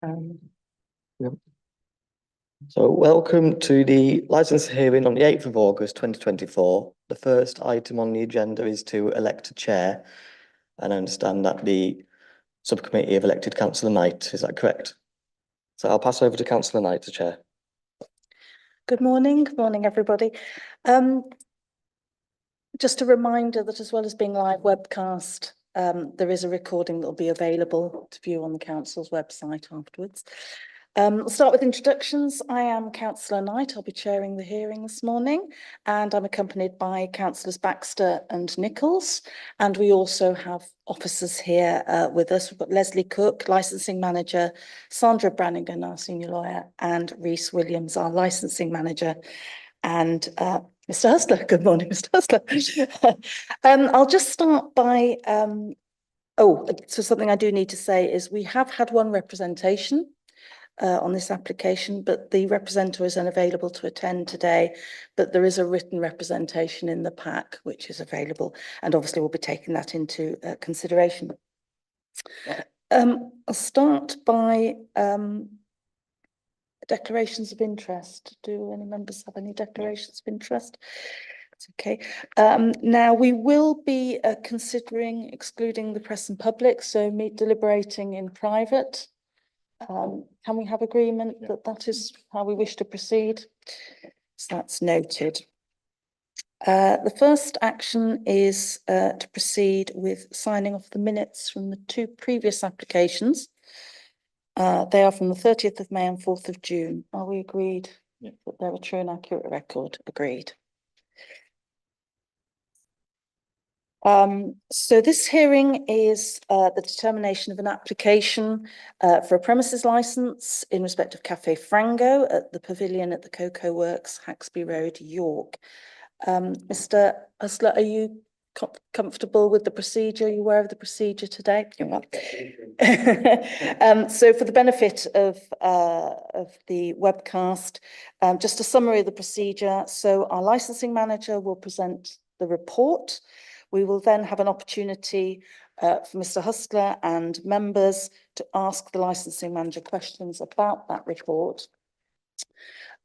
Yep. So welcome to the licence hearing on the 8th of August 2024. The first item on the agenda is to elect a chair, and I understand that the subcommittee have elected Councillor Knight. Is that correct? So I'll pass over to Councillor Knight to chair. Good morning everybody. Just a reminder that as well as being live webcast, there is a recording that will be available to view on the council's website afterwards. We'll start with introductions. I am Councillor Knight. I'll be chairing the hearing this morning, and I'm accompanied by Councillors Baxter and Nichols. And we also have officers here with us. We've got Leslie Cook, Licensing Manager, Sandra Brannigan, our Senior Lawyer, and Rhys Williams, our Licensing Manager. And Mr. Hustler, good morning, Mr. Hustler. I'll just start by, so something I do need to say is we have had one representation on this application, but the representative is unavailable to attend today, but there is a written representation in the pack which is available, and obviously we'll be taking that into consideration. I'll start by declarations of interest. Do any members have any declarations of interest? That's okay. Now we will be considering excluding the press and public, so deliberating in private. Can we have agreement that that is how we wish to proceed? So that's noted. The first action is to proceed with signing off the minutes from the two previous applications. They are from the 30th of May and 4th of June. Are we agreed that they're a true and accurate record? Agreed. So this hearing is the determination of an application for a premises licence in respect of Café Frango at the Pavilion at the Cocoa Works, Haxby Road, York. Mr. Hustler, are you comfortable with the procedure? Are you aware of the procedure today? So for the benefit of the webcast, just a summary of the procedure. So our licensing manager will present the report. We will then have an opportunity for Mr. Hustler and members to ask the licensing manager questions about that report.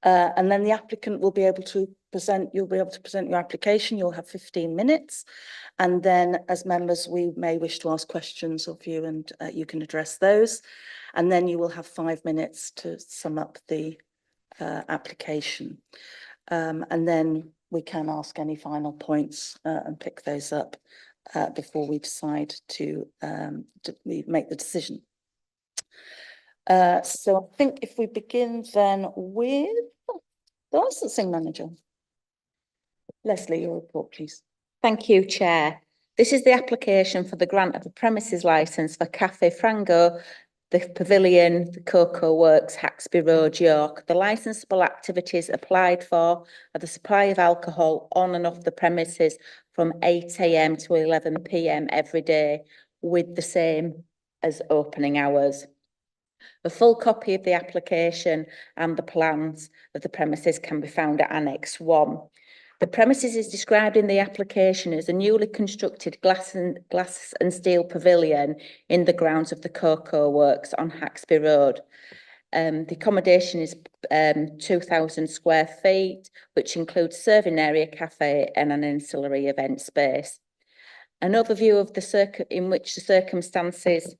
And then the applicant will be able to present, you'll be able to present your application. You'll have 15 minutes. And then as members, we may wish to ask questions of you, and you can address those. And then you will have 5 minutes to sum up the application. And then we can ask any final points and pick those up before we decide to make the decision. So I think if we begin then with the licensing manager. Leslie, your report, please. Thank you, Chair. This is the application for the grant of a premises licence for Café Frango, the Pavilion, the Cocoa Works, Haxby Road, York. The licensable activities applied for are the supply of alcohol on and off the premises from 8 AM to 11 PM every day, with the same as opening hours. A full copy of the application and the plans of the premises can be found at Annex 1. The premises is described in the application as a newly constructed glass and steel pavilion in the grounds of the Cocoa Works on Haxby Road. The accommodation is 2,000 square feet, which includes serving area, cafe, and an ancillary event space. An overview of in which the circumstances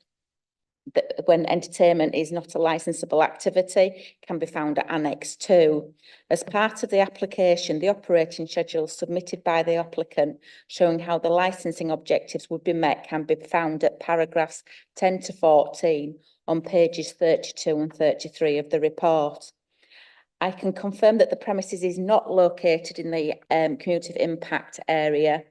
when entertainment is not a licensable activity can be found at Annex 2. As part of the application, the operating schedule submitted by the applicant showing how the licensing objectives would be met can be found at paragraphs 10 to 14 on pages 32 and 33 of the report. I can confirm that the premises is not located in the community impact area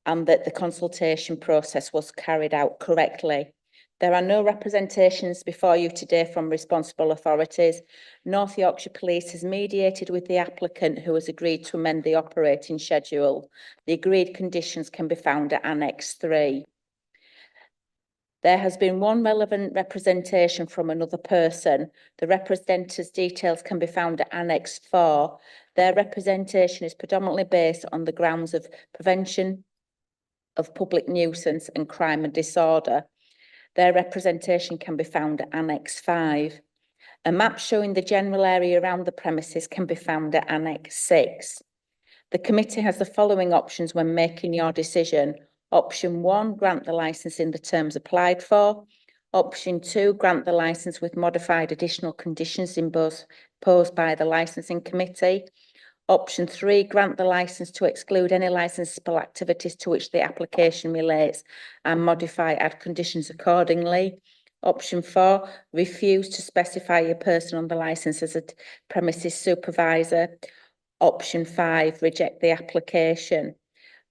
and that the consultation process was carried out correctly. There are no representations before you today from responsible authorities. North Yorkshire Police has mediated with the applicant, who has agreed to amend the operating schedule. The agreed conditions can be found at Annex 3. There has been one relevant representation from another person. The representative's details can be found at Annex 4. Their representation is predominantly based on the grounds of prevention of public nuisance and crime and disorder. Their representation can be found at Annex 5. A map showing the general area around the premises can be found at Annex 6. The committee has the following options when making your decision. Option 1, grant the licence in the terms applied for. Option 2, grant the licence with modified additional conditions imposed by the licensing committee. Option 3, grant the licence to exclude any licensable activities to which the application relates and modify add conditions accordingly. Option 4, refuse to specify your person on the licence as a premises supervisor. Option 5, reject the application.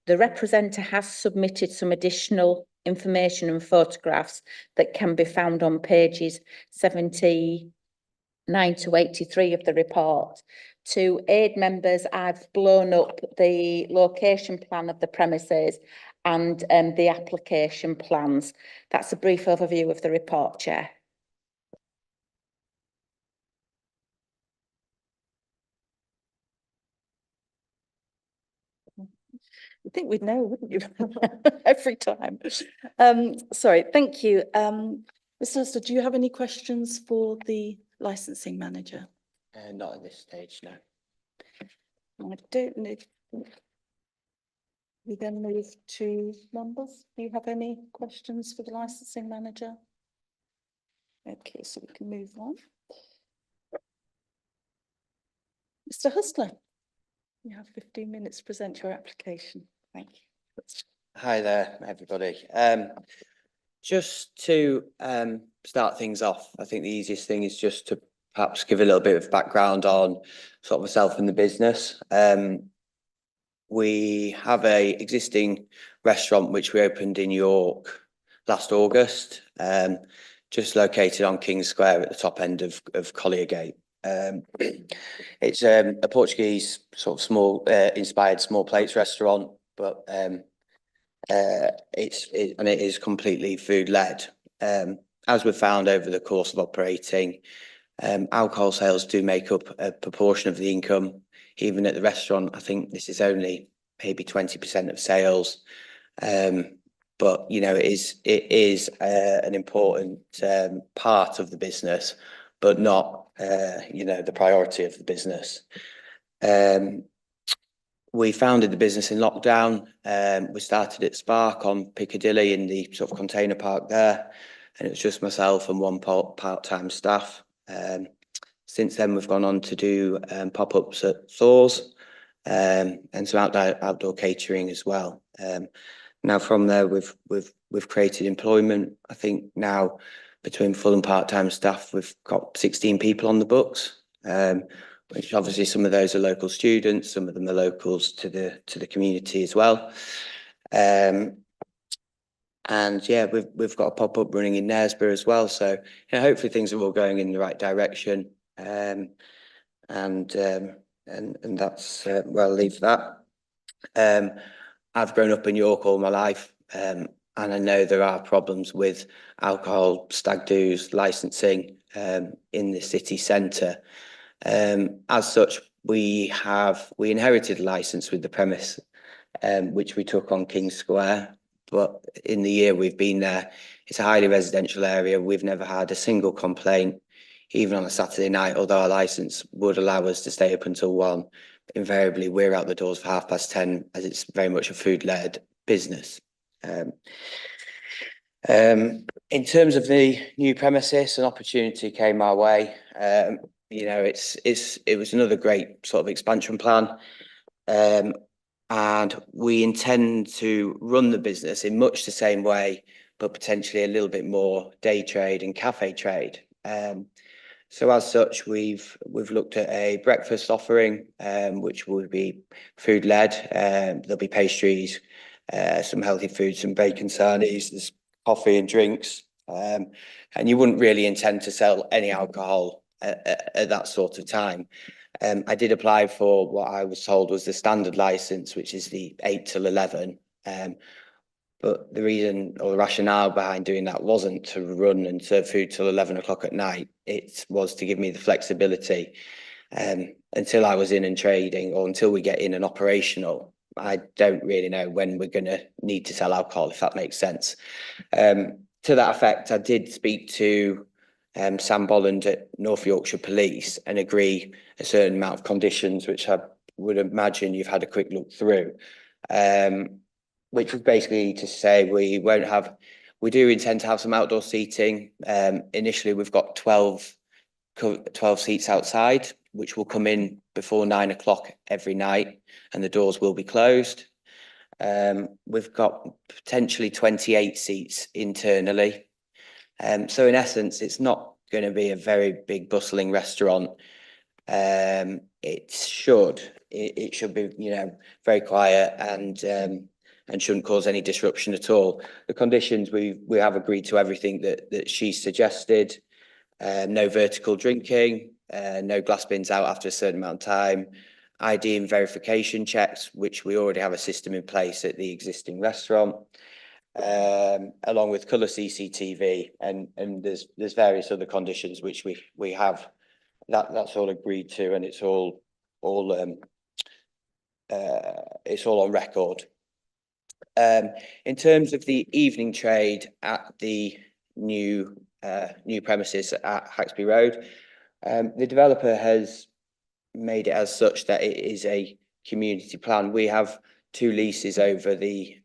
The representative has submitted some additional information and photographs that can be found on pages 79 to 83 of the report. To aid members, I've blown up the location plan of the premises and the application plans. That's a brief overview of the report, Chair. I think we'd know, wouldn't you? Every time. Sorry, thank you. Mr. Hester, do you have any questions for the licensing manager? Not at this stage, no. I don't know. We then move to members. Do you have any questions for the licensing manager? Okay, so we can move on. Mr. Hustler, you have 15 minutes to present your application. Thank you. Hi there, everybody. Just to start things off, I think the easiest thing is just to perhaps give a little bit of background on sort of myself and the business. We have a existing restaurant which we opened in York last August, just located on King Square at the top end of Collier Gate. It's a Portuguese sort of small inspired small plates restaurant, but it is completely food led. As we've found over the course of operating, alcohol sales do make up a proportion of the income. Even at the restaurant, I think this is only maybe 20% of sales. But you know, it is an important part of the business, but not you know, the priority of the business. We founded the business in lockdown. We started at Spark on Piccadilly in the sort of container park there, and it was just myself and one part-time staff. Since then, we've gone on to do pop-ups at Thor's and some outdoor catering as well. Now from there, we've created employment. I think now between full and part-time staff, we've got 16 people on the books. Which obviously some of those are local students, some of them are locals to the community as well. And yeah, we've got a pop-up running in Knaresborough as well. So you know, hopefully things are all going in the right direction. And that's where I'll leave that. I've grown up in York all my life, and I know there are problems with alcohol, stag do's, licensing in the city centre. As such, we inherited a licence with the premise, which we took on King Square. But in the year we've been there, it's a highly residential area. We've never had a single complaint, even on a Saturday night, although our licence would allow us to stay up until 1. Invariably, we're out the doors for 10:30, as it's very much a food-led business. In terms of the new premises, an opportunity came our way. You know, it was another great sort of expansion plan. And we intend to run the business in much the same way, but potentially a little bit more day trade and cafe trade. So as such, we've looked at a breakfast offering, which will be food led. There'll be pastries, some healthy foods, some bacon sarnies, there's coffee and drinks. And you wouldn't really intend to sell any alcohol at that sort of time. I did apply for what I was told was the standard license, which is the 8 till 11. But the reason or the rationale behind doing that wasn't to run and serve food till 11 o'clock at night. It was to give me the flexibility until I was in and trading, or until we get in and operational. I don't really know when we're going to need to sell alcohol, if that makes sense. to that effect, I did speak to Sam Bolland at North Yorkshire Police and agree a certain amount of conditions, which I would imagine you've had a quick look through, which was basically to say we do intend to have some outdoor seating. Initially, we've got 12 seats outside, which will come in before 9 o'clock every night, and the doors will be closed. We've got potentially 28 seats internally. So in essence, it's not going to be a very big bustling restaurant. It should be, you know, very quiet and shouldn't cause any disruption at all. The conditions, we have agreed to everything that she suggested. No vertical drinking, no glass bins out after a certain amount of time, ID and verification checks, which we already have a system in place at the existing restaurant, along with colour CCTV, and there's various other conditions which we have. That's all agreed to, and it's all on record. In terms of the evening trade at the new premises at Haxby Road, the developer has made it as such that it is a community plan. We have 2 leases over the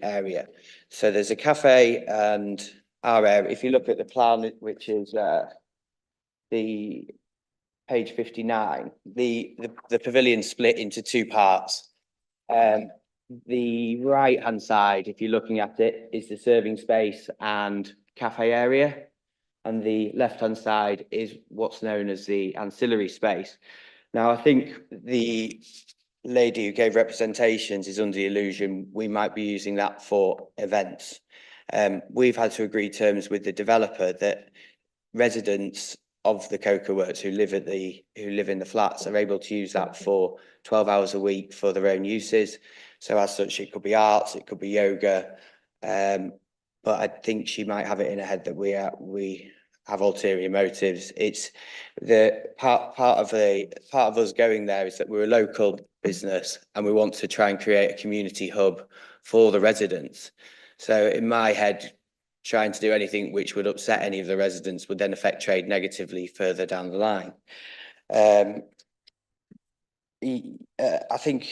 area. So there's a cafe and our area. If you look at the plan, which is the page 59, the pavilion split into 2 parts. The right hand side, if you're looking at it, is the serving space and cafe area, and the left hand side is what's known as the ancillary space. Now, I think the lady who gave representations is under the illusion we might be using that for events. We've had to agree terms with the developer that residents of the Cocoa Works who live in the flats are able to use that for 12 hours a week for their own uses. So as such, it could be arts, it could be yoga, but I think she might have it in her head that we have ulterior motives. It's the part of us going there is that we're a local business and we want to try and create a community hub for the residents. So in my head, trying to do anything which would upset any of the residents would then affect trade negatively further down the line. I think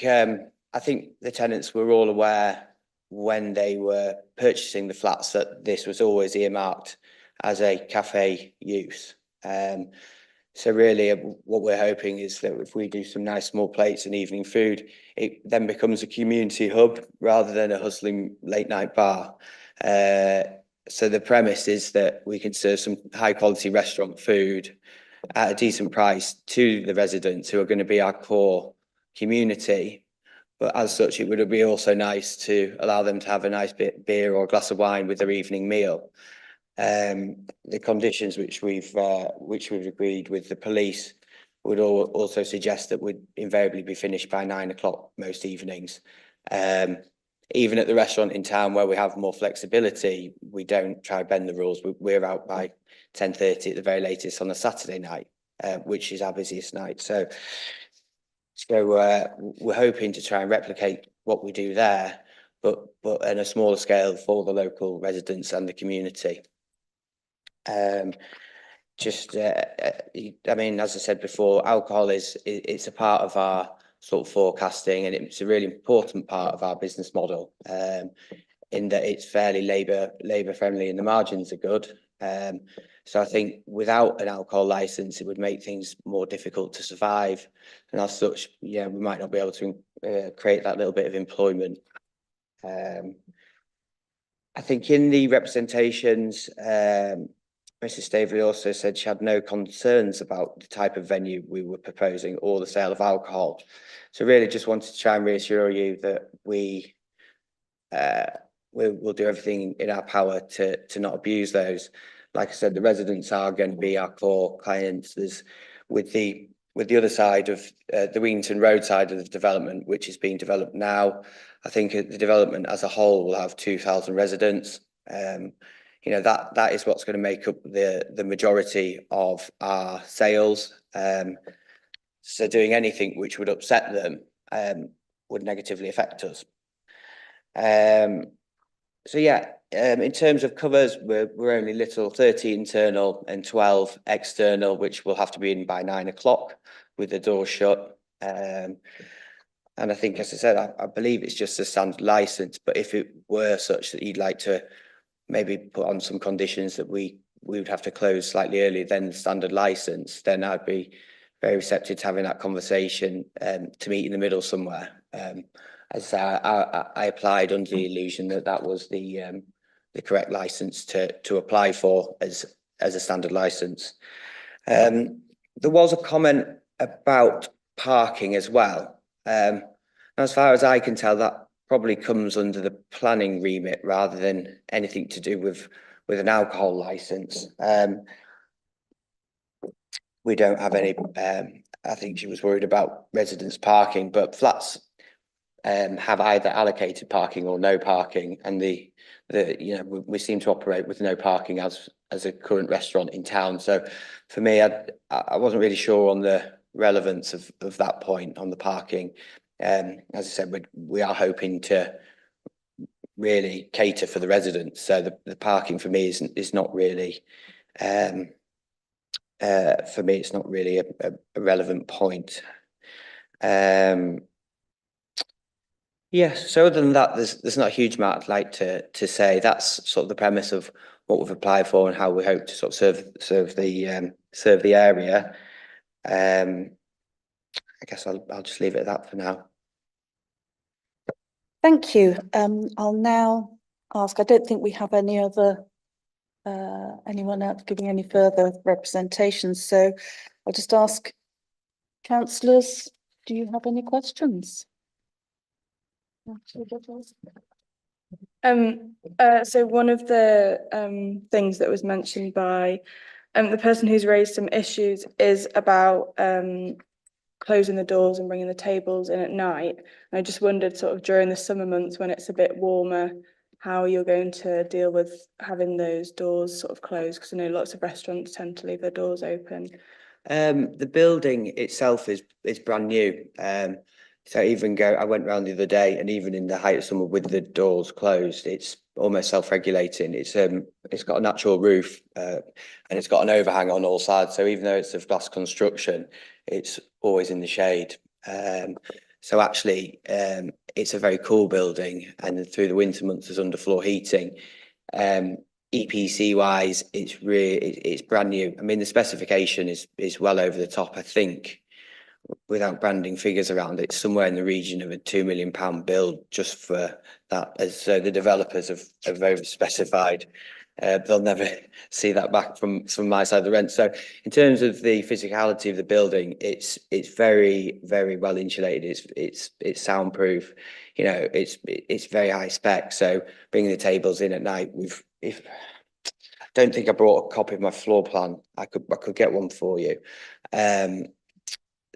the tenants were all aware when they were purchasing the flats that this was always earmarked as a cafe use. So really what we're hoping is that if we do some nice small plates and evening food, it then becomes a community hub rather than a hustling late night bar. So the premise is that we can serve some high quality restaurant food at a decent price to the residents who are going to be our core community. But as such, it would be also nice to allow them to have a nice beer or a glass of wine with their evening meal. The conditions which we've agreed with the police would also suggest that we'd invariably be finished by 9 o'clock most evenings. Even at the restaurant in town where we have more flexibility, we don't try to bend the rules. We're out by 10:30 at the very latest on a Saturday night, which is our busiest night. So we're hoping to try and replicate what we do there, but on a smaller scale for the local residents and the community. I mean, as I said before, alcohol it's a part of our sort of forecasting, and it's a really important part of our business model, in that it's fairly labour friendly and the margins are good. So I think without an alcohol license, it would make things more difficult to survive, and as such, yeah, we might not be able to create that little bit of employment. I think in the representations, Mrs. Staveley also said she had no concerns about the type of venue we were proposing or the sale of alcohol. So really just wanted to try and reassure you that we'll do everything in our power to not abuse those. Like I said, the residents are going to be our core clients. There's with the other side of the Wington Road side of the development, which is being developed now, I think the development as a whole will have 2,000 residents. You know, that is what's going to make up the majority of our sales. So doing anything which would upset them would negatively affect us. So yeah, in terms of covers, we're only little, 30 internal and 12 external, which will have to be in by 9 o'clock with the door shut. And I think, as I said, I believe it's just a standard license, but if it were such that you'd like to maybe put on some conditions that we would have to close slightly earlier than the standard license, then I'd be very receptive to having that conversation to meet in the middle somewhere. As I applied under the illusion that that was the correct license to apply for as a standard license. There was a comment about parking as well. As far as I can tell, that probably comes under the planning remit rather than anything to do with an alcohol license. We don't have any. I think she was worried about residents parking, but flats have either allocated parking or no parking, and we seem to operate with no parking as a current restaurant in town. So for me, I wasn't really sure on the relevance of that point on the parking. As I said, we are hoping to really cater for the residents, so the parking for me is not really for me it's not really a relevant point. Yeah, so other than that, there's not a huge amount I'd like to say. That's sort of the premise of what we've applied for and how we hope to sort of serve the area. I guess I'll just leave it at that for now. Thank you. I'll now ask, I don't think we have any other anyone else giving any further representations, so I'll just ask councillors, do you have any questions? So one of the things that was mentioned by the person who's raised some issues is about closing the doors and bringing the tables in at night. And I just wondered, sort of during the summer months when it's a bit warmer, how you're going to deal with having those doors sort of closed, because I know lots of restaurants tend to leave their doors open. The building itself is brand new. So I went round the other day, and even in the height of summer with the doors closed, it's almost self-regulating. It's got a natural roof, and it's got an overhang on all sides. So even though it's of glass construction, it's always in the shade. So actually, it's a very cool building, and through the winter months, there's underfloor heating. EPC wise, it's brand new. I mean, the specification is well over the top. I think, without branding figures around it, somewhere in the region of a £2 million build just for that. So the developers have over specified. They'll never see that back from my side of the rent. So in terms of the physicality of the building, it's very, very well insulated. It's soundproof. You know, it's very high spec. So bringing the tables in at night, I don't think I brought a copy of my floor plan. I could get one for you.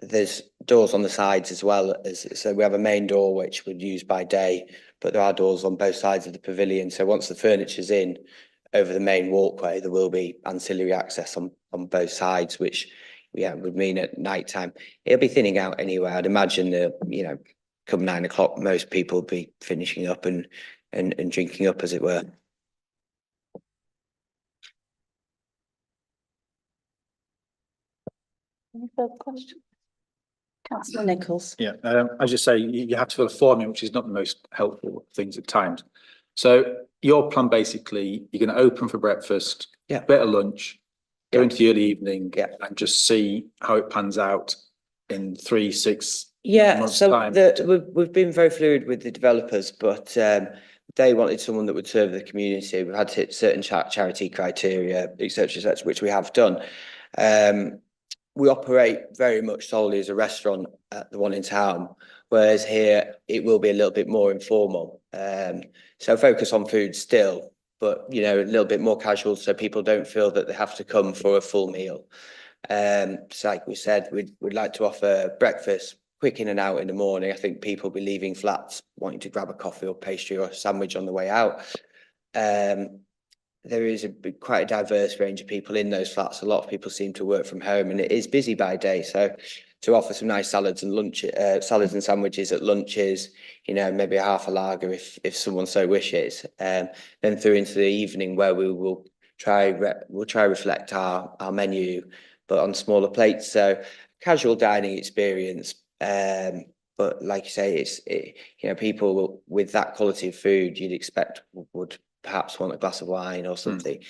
There's doors on the sides as well, so we have a main door which we'd use by day, but there are doors on both sides of the pavilion. So once the furniture's in over the main walkway, there will be ancillary access on both sides, which would mean at night time it'll be thinning out anyway. I'd imagine that come 9 o'clock, most people will be finishing up and drinking up, as it were. Any further questions? Councillor Nichols. Yeah, as you say, you have to fill a form in, which is not the most helpful things at times. So your plan, basically, you're going to open for breakfast, bit of lunch, go into the early evening, and just see how it pans out in 3-6 months' time. We've been very fluid with the developers, but they wanted someone that would serve the community. We've had to hit certain charity criteria, etc., which we have done. We operate very much solely as a restaurant at the one in town, whereas here it will be a little bit more informal. So focus on food still, but a little bit more casual, so people don't feel that they have to come for a full meal. So like we said, we'd like to offer breakfast, quick in and out in the morning. I think people will be leaving flats wanting to grab a coffee or pastry or a sandwich on the way out. There is quite a diverse range of people in those flats. A lot of people seem to work from home, and it is busy by day. So to offer some nice salads and salads and sandwiches at lunches, you know, maybe a half a lager if someone so wishes. Then through into the evening where we'll try reflect our menu, but on smaller plates. So casual dining experience. But like you say, you know, people with that quality of food you'd expect would perhaps want a glass of wine or something.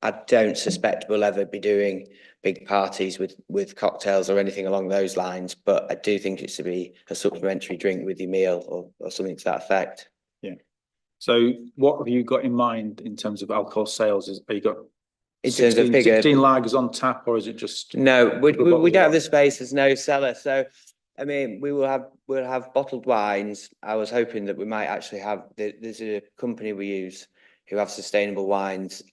I don't suspect we'll ever be doing big parties with cocktails or anything along those lines, but I do think it's to be a supplementary drink with your meal or something to that effect. Yeah. So what have you got in mind in terms of alcohol sales? Have you got in terms of 16 lagers on tap, or is it just? No, we don't have the space. There's no cellar, so I mean we'll have bottled wines. I was hoping that we might actually have. There's a company we use who have sustainable wines,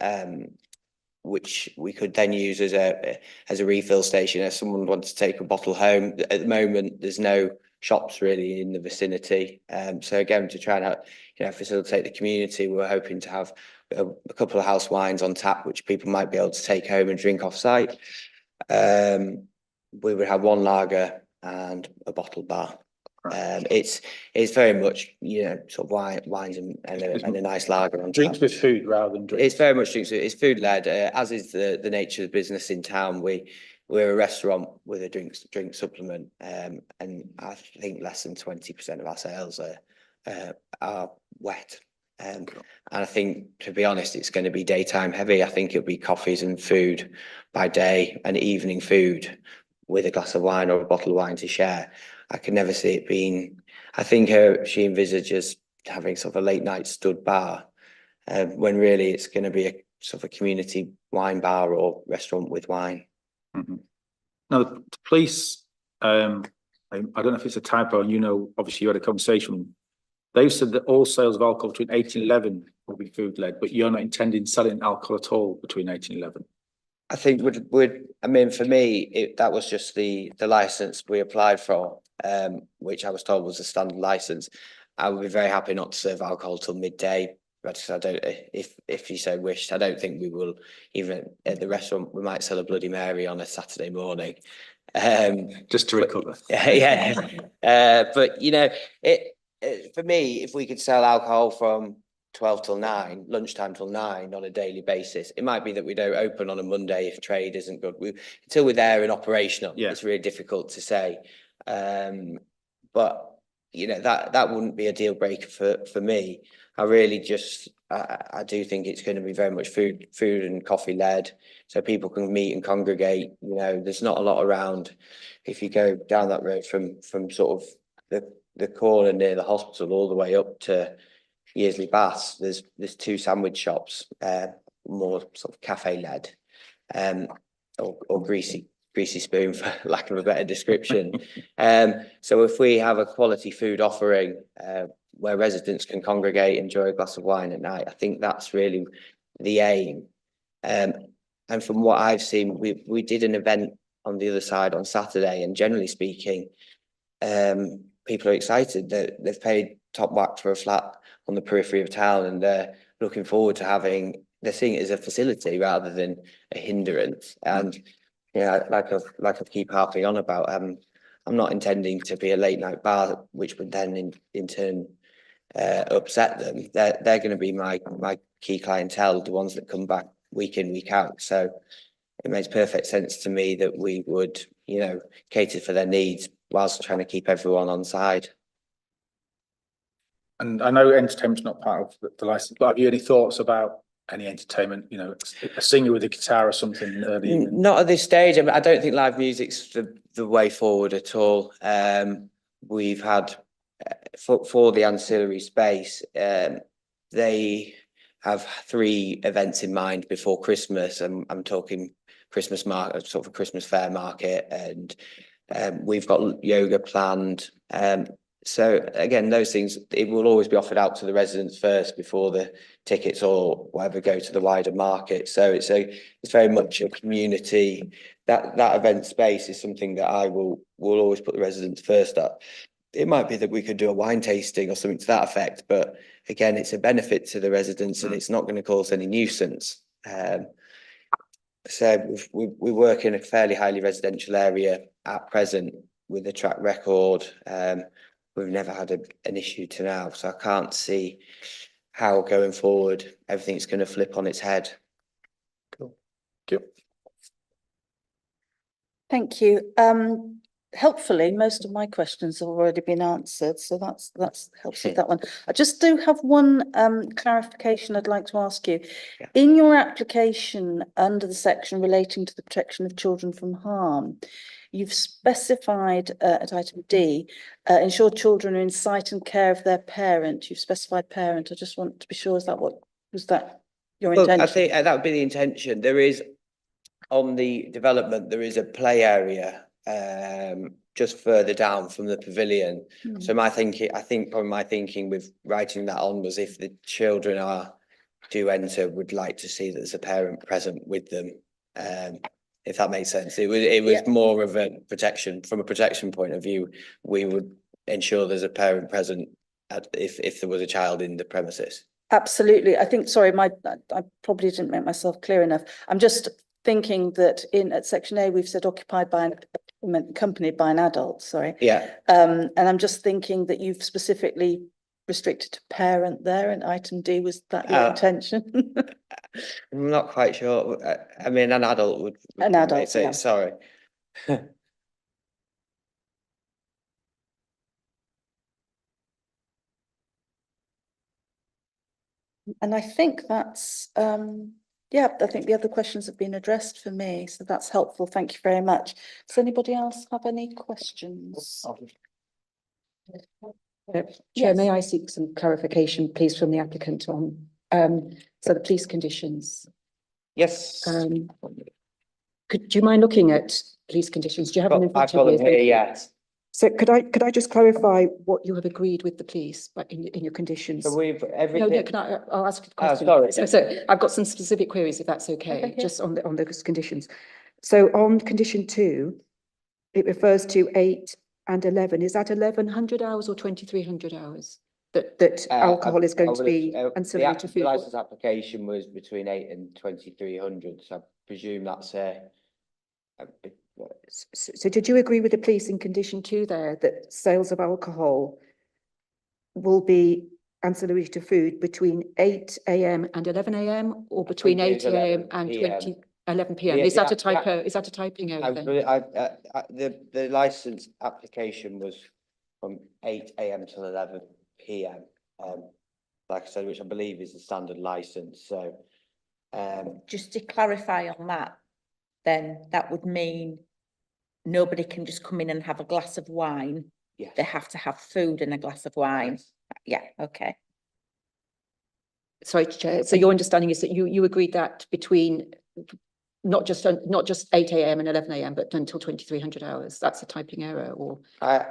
which we could then use as a refill station if someone wants to take a bottle home. At the moment, there's no shops really in the vicinity. So again, to try and facilitate the community, we're hoping to have a couple of house wines on tap, which people might be able to take home and drink off site. We would have one lager and a bottle bar. It's very much, you know, sort of wines and a nice lager on drinks tap. with food rather than drinks. It's very much drinks. It's food led, as is the nature of the business in town. We're a restaurant with a drink supplement, and I think less than 20% of our sales are wet. And I think, to be honest, it's going to be daytime heavy. I think it'll be coffees and food by day and evening food with a glass of wine or a bottle of wine to share. I can never see it being. I think she envisages having sort of a late night stud bar, when really it's going to be a sort of a community wine bar or restaurant with wine. Mm-hmm. Now the police, I don't know if it's a typo, and you know, obviously you had a conversation. They've said that all sales of alcohol between 8 and 11 will be food led, but you're not intending selling alcohol at all between 8 and 11. I think I mean, for me, that was just the license we applied for, which I was told was a standard license. I would be very happy not to serve alcohol till midday, but I don't, if you so wished. I don't think we will. Even at the restaurant, we might sell a Bloody Mary on a Saturday morning, just to recover. But you know, for me, if we could sell alcohol from 12 till 9, lunchtime till 9 on a daily basis, it might be that we don't open on a Monday if trade isn't good. Until we're there and operational, it's really difficult to say. But you know, that wouldn't be a deal breaker for me. I really I do think it's going to be very much food and coffee led, so people can meet and congregate. You know, there's not a lot around. If you go down that road from sort of the corner near the hospital all the way up to Yearsley Baths, there's 2 sandwich shops, more sort of cafe led, or greasy spoon, for lack of a better description. So if we have a quality food offering where residents can congregate, enjoy a glass of wine at night, I think that's really the aim. And from what I've seen, we did an event on the other side on Saturday, and generally speaking, people are excited that they've paid top whack for a flat on the periphery of town, and they're looking forward to they're seeing it as a facility rather than a hindrance. And yeah, like I keep harping on about, I'm not intending to be a late night bar, which would then in turn upset them. They're going to be my key clientele, the ones that come back week in, week out. So it makes perfect sense to me that we would, you know, cater for their needs whilst trying to keep everyone on side. And I know entertainment's not part of the license, but have you any thoughts about any entertainment, you know, a singer with a guitar or something early? Not at this stage. I mean, I don't think live music's the way forward at all. We've had, for the ancillary space, they have 3 events in mind before Christmas. I'm talking Christmas market, sort of a Christmas fair market, and we've got yoga planned. So again, those things, it will always be offered out to the residents first before the tickets or whatever go to the wider market. So it's very much a community. That event space is something that I will always put the residents first at. It might be that we could do a wine tasting or something to that effect, but again, it's a benefit to the residents and it's not going to cause any nuisance. So we work in a fairly highly residential area at present with a track record. We've never had an issue to now, so I can't see how going forward everything's going to flip on its head. Cool. Yep. Thank you. Helpfully, most of my questions have already been answered, so that's helps with that one. I just do have one clarification I'd like to ask you. Yeah. In your application under the section relating to the protection of children from harm, you've specified at item D, ensure children are in sight and care of their parent. You've specified parent. I just want to be sure, is that what was that your intention? I think that would be the intention. There is, on the development, there is a play area just further down from the pavilion. So my thinking with writing that on was if the children do enter, would like to see that there's a parent present with them. If that makes sense. It was more of a protection, from a protection point of view. We would ensure there's a parent present if there was a child in the premises. Absolutely. I think, sorry, I probably didn't make myself clear enough. I'm just thinking that at section A, we've said accompanied by an adult, sorry. Yeah. And I'm just thinking that you've specifically restricted to parent there, and item D, was that your intention? I'm not quite sure. I mean, an adult would. An adult, say, yeah. Sorry. And I think that's, yeah, I think the other questions have been addressed for me, so that's helpful. Thank you very much. Does anybody else have any questions? Chair, may I seek some clarification, please, from the applicant on so the police conditions? Yes. Do you mind looking at police conditions? Do you have them in front of you? I've got them here, yes. So could I just clarify what you have agreed with the police, but in your conditions? So we've everything. No, I'll ask you the question. Sorry. So I've got some specific queries, if that's okay, Okay, yeah. just on those conditions. So on condition 2, it refers to 8 and 11. Is that 1100 hours or 2300 hours that alcohol is going to be ancillary to food? The license application was between 8 and 2300, so I presume that's So did you agree with the police in condition 2 there that sales of alcohol will be ancillary to food between 8 AM and 11 AM or between 8 AM and 11 PM? Is that a typo? Is that a typing error then? The license application was from 8 AM till 11 PM. Like I said, which I believe is the standard license. So Just to clarify on that, then that would mean nobody can just come in and have a glass of wine. yes. They have to have food and a glass of wine. Yes. Yeah, okay. Sorry, Chair. So your understanding is that you agreed that between not just 8 AM and 11 AM, but until 2300 hours. That's a typing error, or I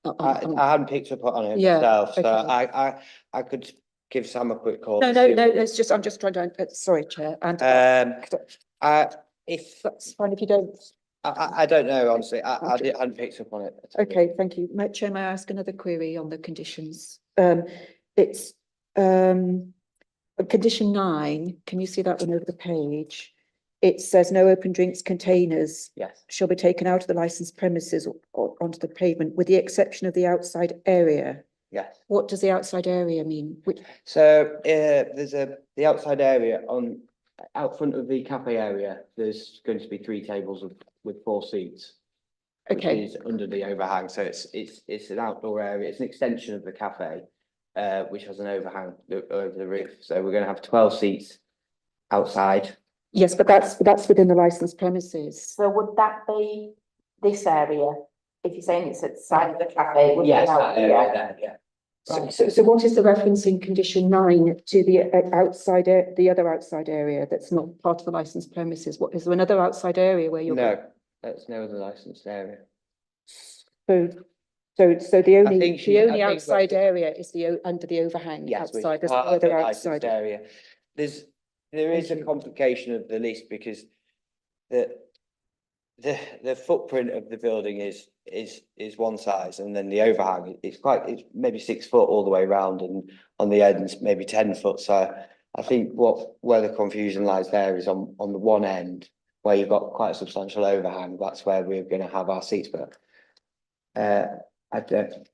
hadn't picked up on it Yeah, myself, so okay. I could give Sam a quick call. no. It's just I'm just trying to. Sorry, Chair. And If that's fine if you don't. I don't know, honestly. I Okay. hadn't picked up on it. Okay, thank you. Chair, may I ask another query on the conditions? It's condition 9. Can you see that one over the page? It says no open drinks containers Yes. shall be taken out of the licensed premises or onto the pavement, with the exception of the outside area. Yes. What does the outside area mean? So there's the outside area out front of the cafe area. There's going to be 3 tables with 4 seats. Okay. Which is under the overhang. So it's an outdoor area. It's an extension of the cafe, which has an overhang over the roof. So we're going to have 12 seats outside. Yes, but that's within the licensed premises. So would that be this area? If you're saying it's at the side of the cafe? Yes, that area there, yeah. So what is the reference in condition 9 to the outside, the other outside area that's not part of the licensed premises? What is there another outside area where you're? No, that's no other licensed area. So the only I think outside area is under the overhang Yes, which outside. is There's no part of the other licensed outside. area. There is Thank a you. complication of the lease because the footprint of the building is one size, and then the overhang it's maybe 6 foot all the way around, and on the ends maybe 10 foot. So I think where the confusion lies there is on the one end where you've got quite a substantial overhang, that's where we're going to have our seats. But I don't.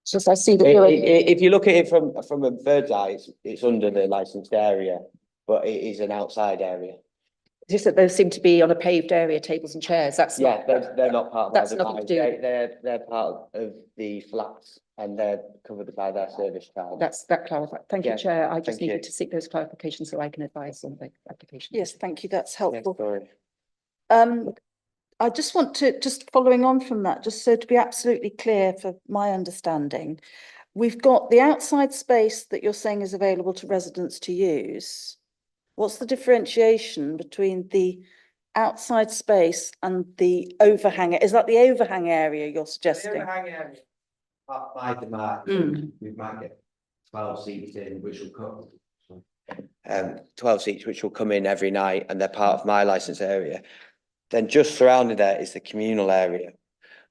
So I see that you're, If you look at it from a bird's eye, it's under the licensed area, but it is an outside area. just that those seem to be on a paved area, tables and chairs, that's Yeah, not, they're not part of that's our nothing to demise. do- They're part of the flats and they're covered by their service charge. that clarified. Thank you, Yeah, Chair. I just thank you. needed to seek those clarifications so I can advise on the application. Yes, thank you, that's Yeah, helpful. sorry. I just want to, just following on from that, just so to be absolutely clear for my understanding, we've got the outside space that you're saying is available to residents to use. What's the differentiation between the outside space and the overhang? Is that the overhang area you're suggesting? By the mark, we might get 12 seats in, which will come. 12 seats, which will come in every night, and they're part of my licence area. Then just surrounding there is the communal area,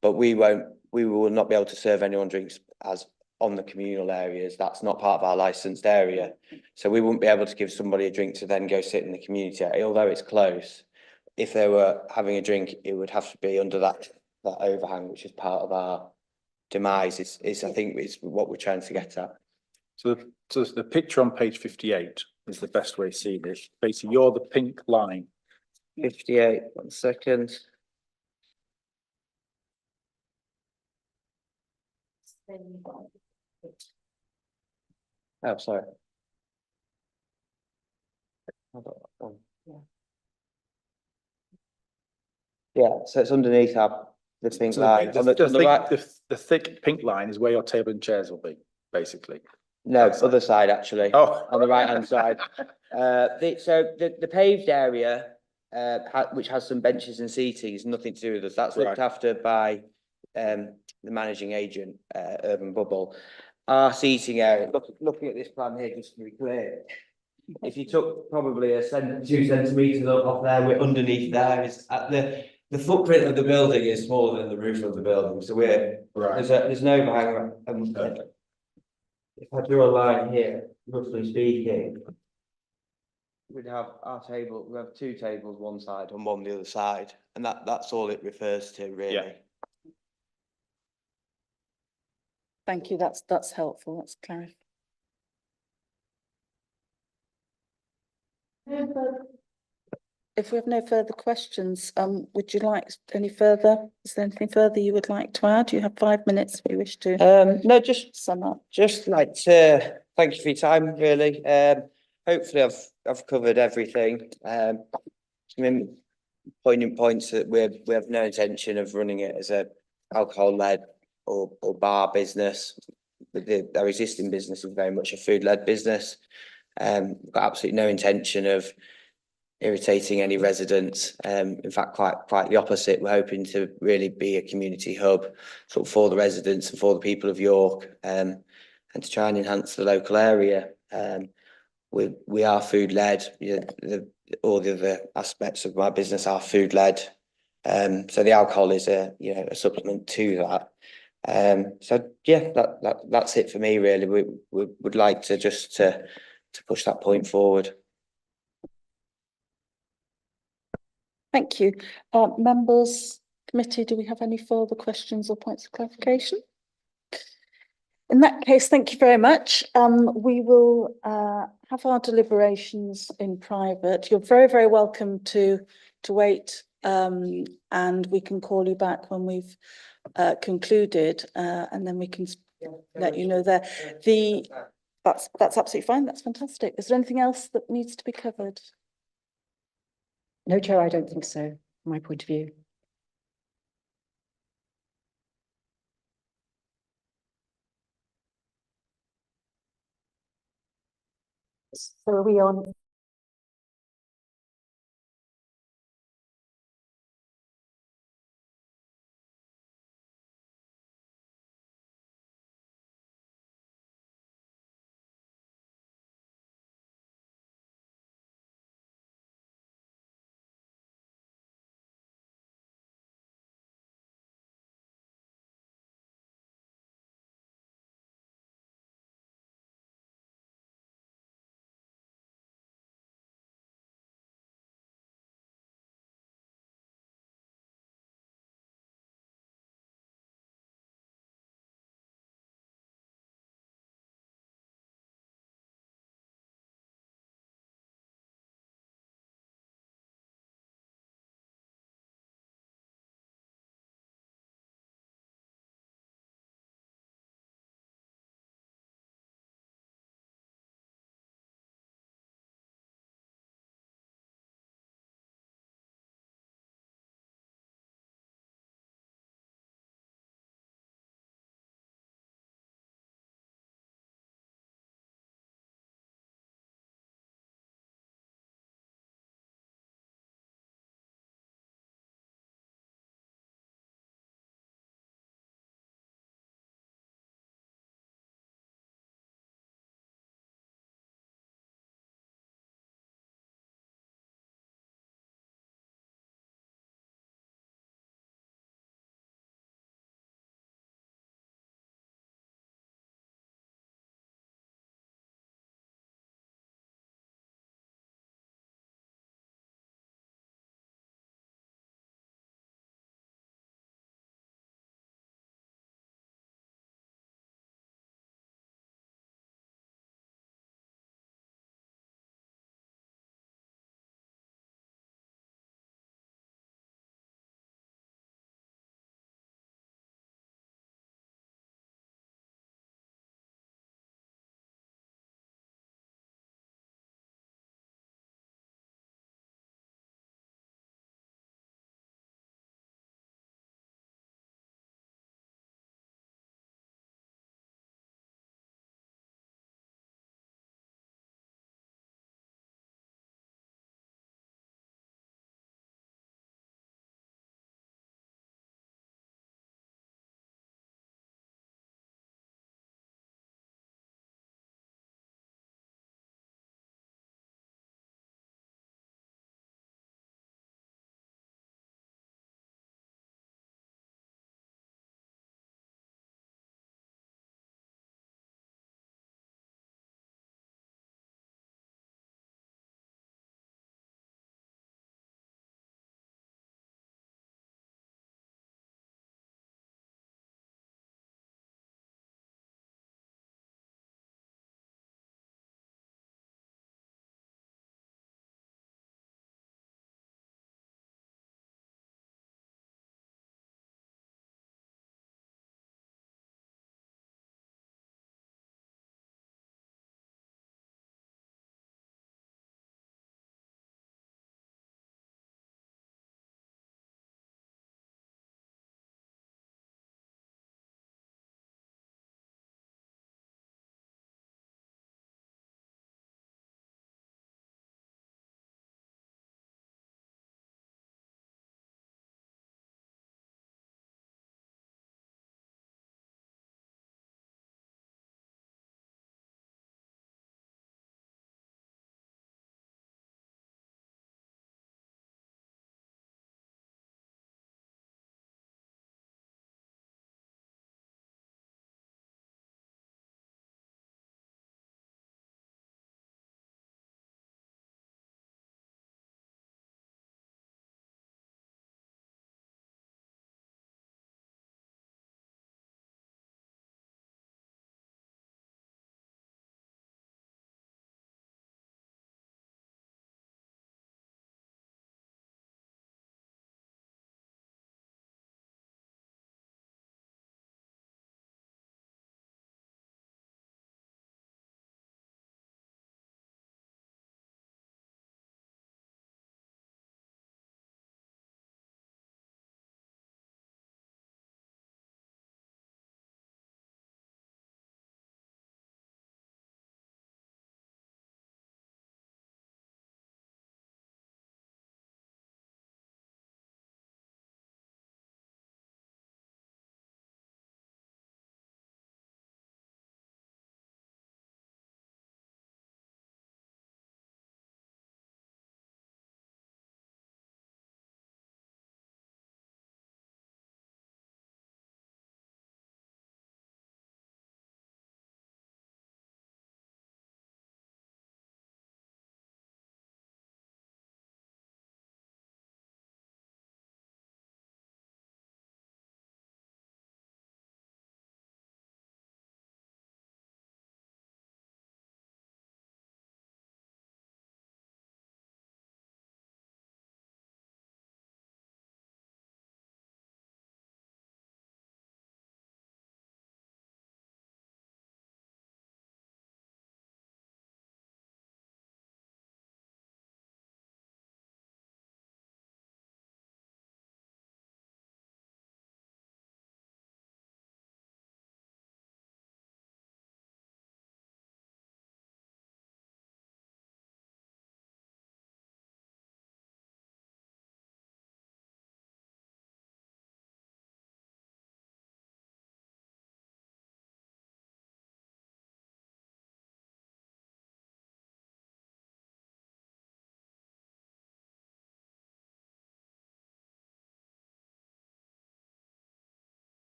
but we will not be able to serve anyone drinks as on the communal areas. That's not part of our licensed area, so we wouldn't be able to give somebody a drink to then go sit in the community area, although it's close. If they were having a drink, it would have to be under that overhang, which is part of our demise. Is I think it's what we're trying to get at. So the picture on page 58 is the best way to see this. Basically, you're the pink line. 58, 1 second. Oh, sorry. Yeah, so it's underneath the pink So line. On the right, the thick pink line is where your table and chairs will be, basically. no, other side actually. Oh, On the right hand side. So the paved area, which has some benches and seating, is nothing to do with us. That's looked after by the managing agent, Urban Bubble. Our seating area, looking at this plan here, just to be clear, if you took probably 2 centimetres off there, we're underneath there. Is at the footprint of the building is smaller than the roof of the building, so we're there's no overhang. If I drew a line here, roughly speaking, we'd have our table. We have 2 tables, one side and one the other side, and that's all it refers to, really. Yeah. Thank you, that's helpful, that's clarifying. If we have no further questions, would you like any further? Is there anything further you would like to add? You have 5 minutes if you wish to. No, just Sum up. Just like to thank you for your time, really. Hopefully I've covered everything. Some poignant points that we have no intention of running it as a alcohol-led or bar business. Our existing business is very much a food-led business. We've got absolutely no intention of irritating any residents. In fact, quite the opposite. We're hoping to really be a community hub sort of for the residents and for the people of York, and to try and enhance the local area. We are food led. All the other aspects of my business are food led. So the alcohol is a supplement to that. So yeah, that's it for me, really. We would like to just to push that point forward. Thank you. Members, committee, do we have any further questions or points of clarification? In that case, thank you very much. We will have our deliberations in private. You're very, very welcome to wait, and we can call you back when we've concluded, and then we can let you know there. That's absolutely fine. That's fantastic. Is there anything else that needs to be covered? No, Chair, I don't think so, from my point of view. So are we on?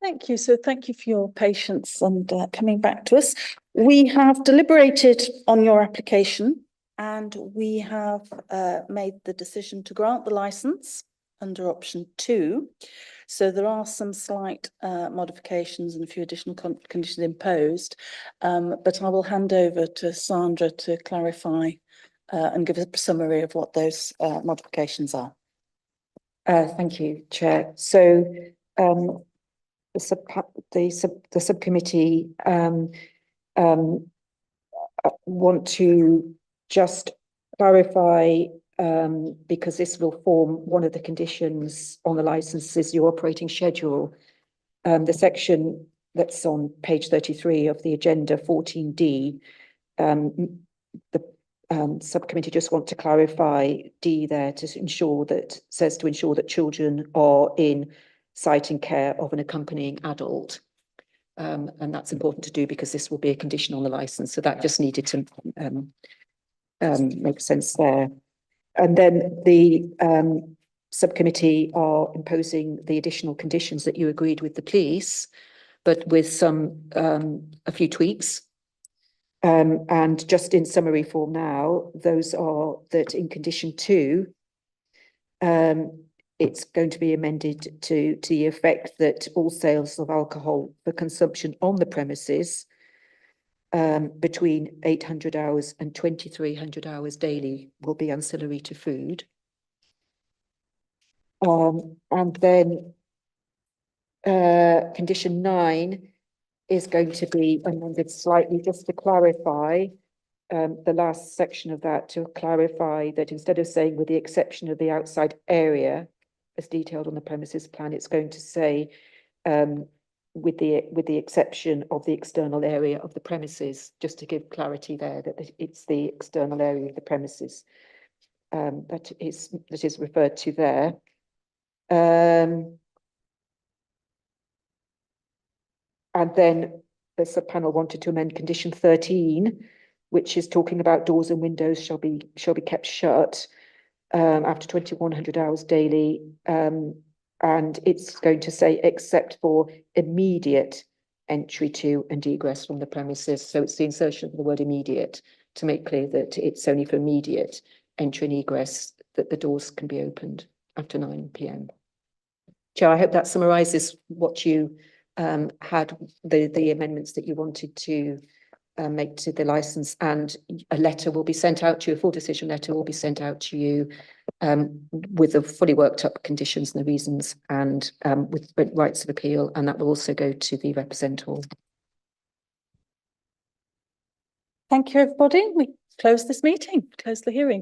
Thank you. So thank you for your patience and coming back to us. We have deliberated on your application and we have made the decision to grant the licence under option 2. So there are some slight modifications and a few additional conditions imposed, but I will hand over to Sandra to clarify and give a summary of what those modifications are. Thank you, Chair. So the subcommittee want to just clarify, because this will form one of the conditions on the licence, is your operating schedule. The section that's on page 33 of the agenda, 14D, the subcommittee just want to clarify D there to ensure that children are in sight and care of an accompanying adult. And that's important to do because this will be a condition on the licence. So that just needed to make sense there. And then the subcommittee are imposing the additional conditions that you agreed with the police, but with a few tweaks. And just in summary form now, those are that in condition 2, it's going to be amended to the effect that all sales of alcohol for consumption on the premises between 800 hours and 2300 hours daily will be ancillary to food. And then condition 9 is going to be amended slightly just to clarify the last section of that, to clarify that instead of saying with the exception of the outside area as detailed on the premises plan, it's going to say with the exception of the external area of the premises, just to give clarity there that it's the external area of the premises that is referred to there. And then the subpanel wanted to amend condition 13, which is talking about doors and windows shall be kept shut after 2100 hours daily. And it's going to say except for immediate entry to and egress from the premises. So it's the insertion of the word immediate to make clear that it's only for immediate entry and egress that the doors can be opened after 9 p.m. Chair, I hope that summarises what you had, the amendments that you wanted to make to the licence, and a letter will be sent out to you, a full decision letter will be sent out to you with the fully worked up conditions and the reasons, and with rights of appeal, and that will also go to the representative. Thank you, everybody. We close this meeting, close the hearing.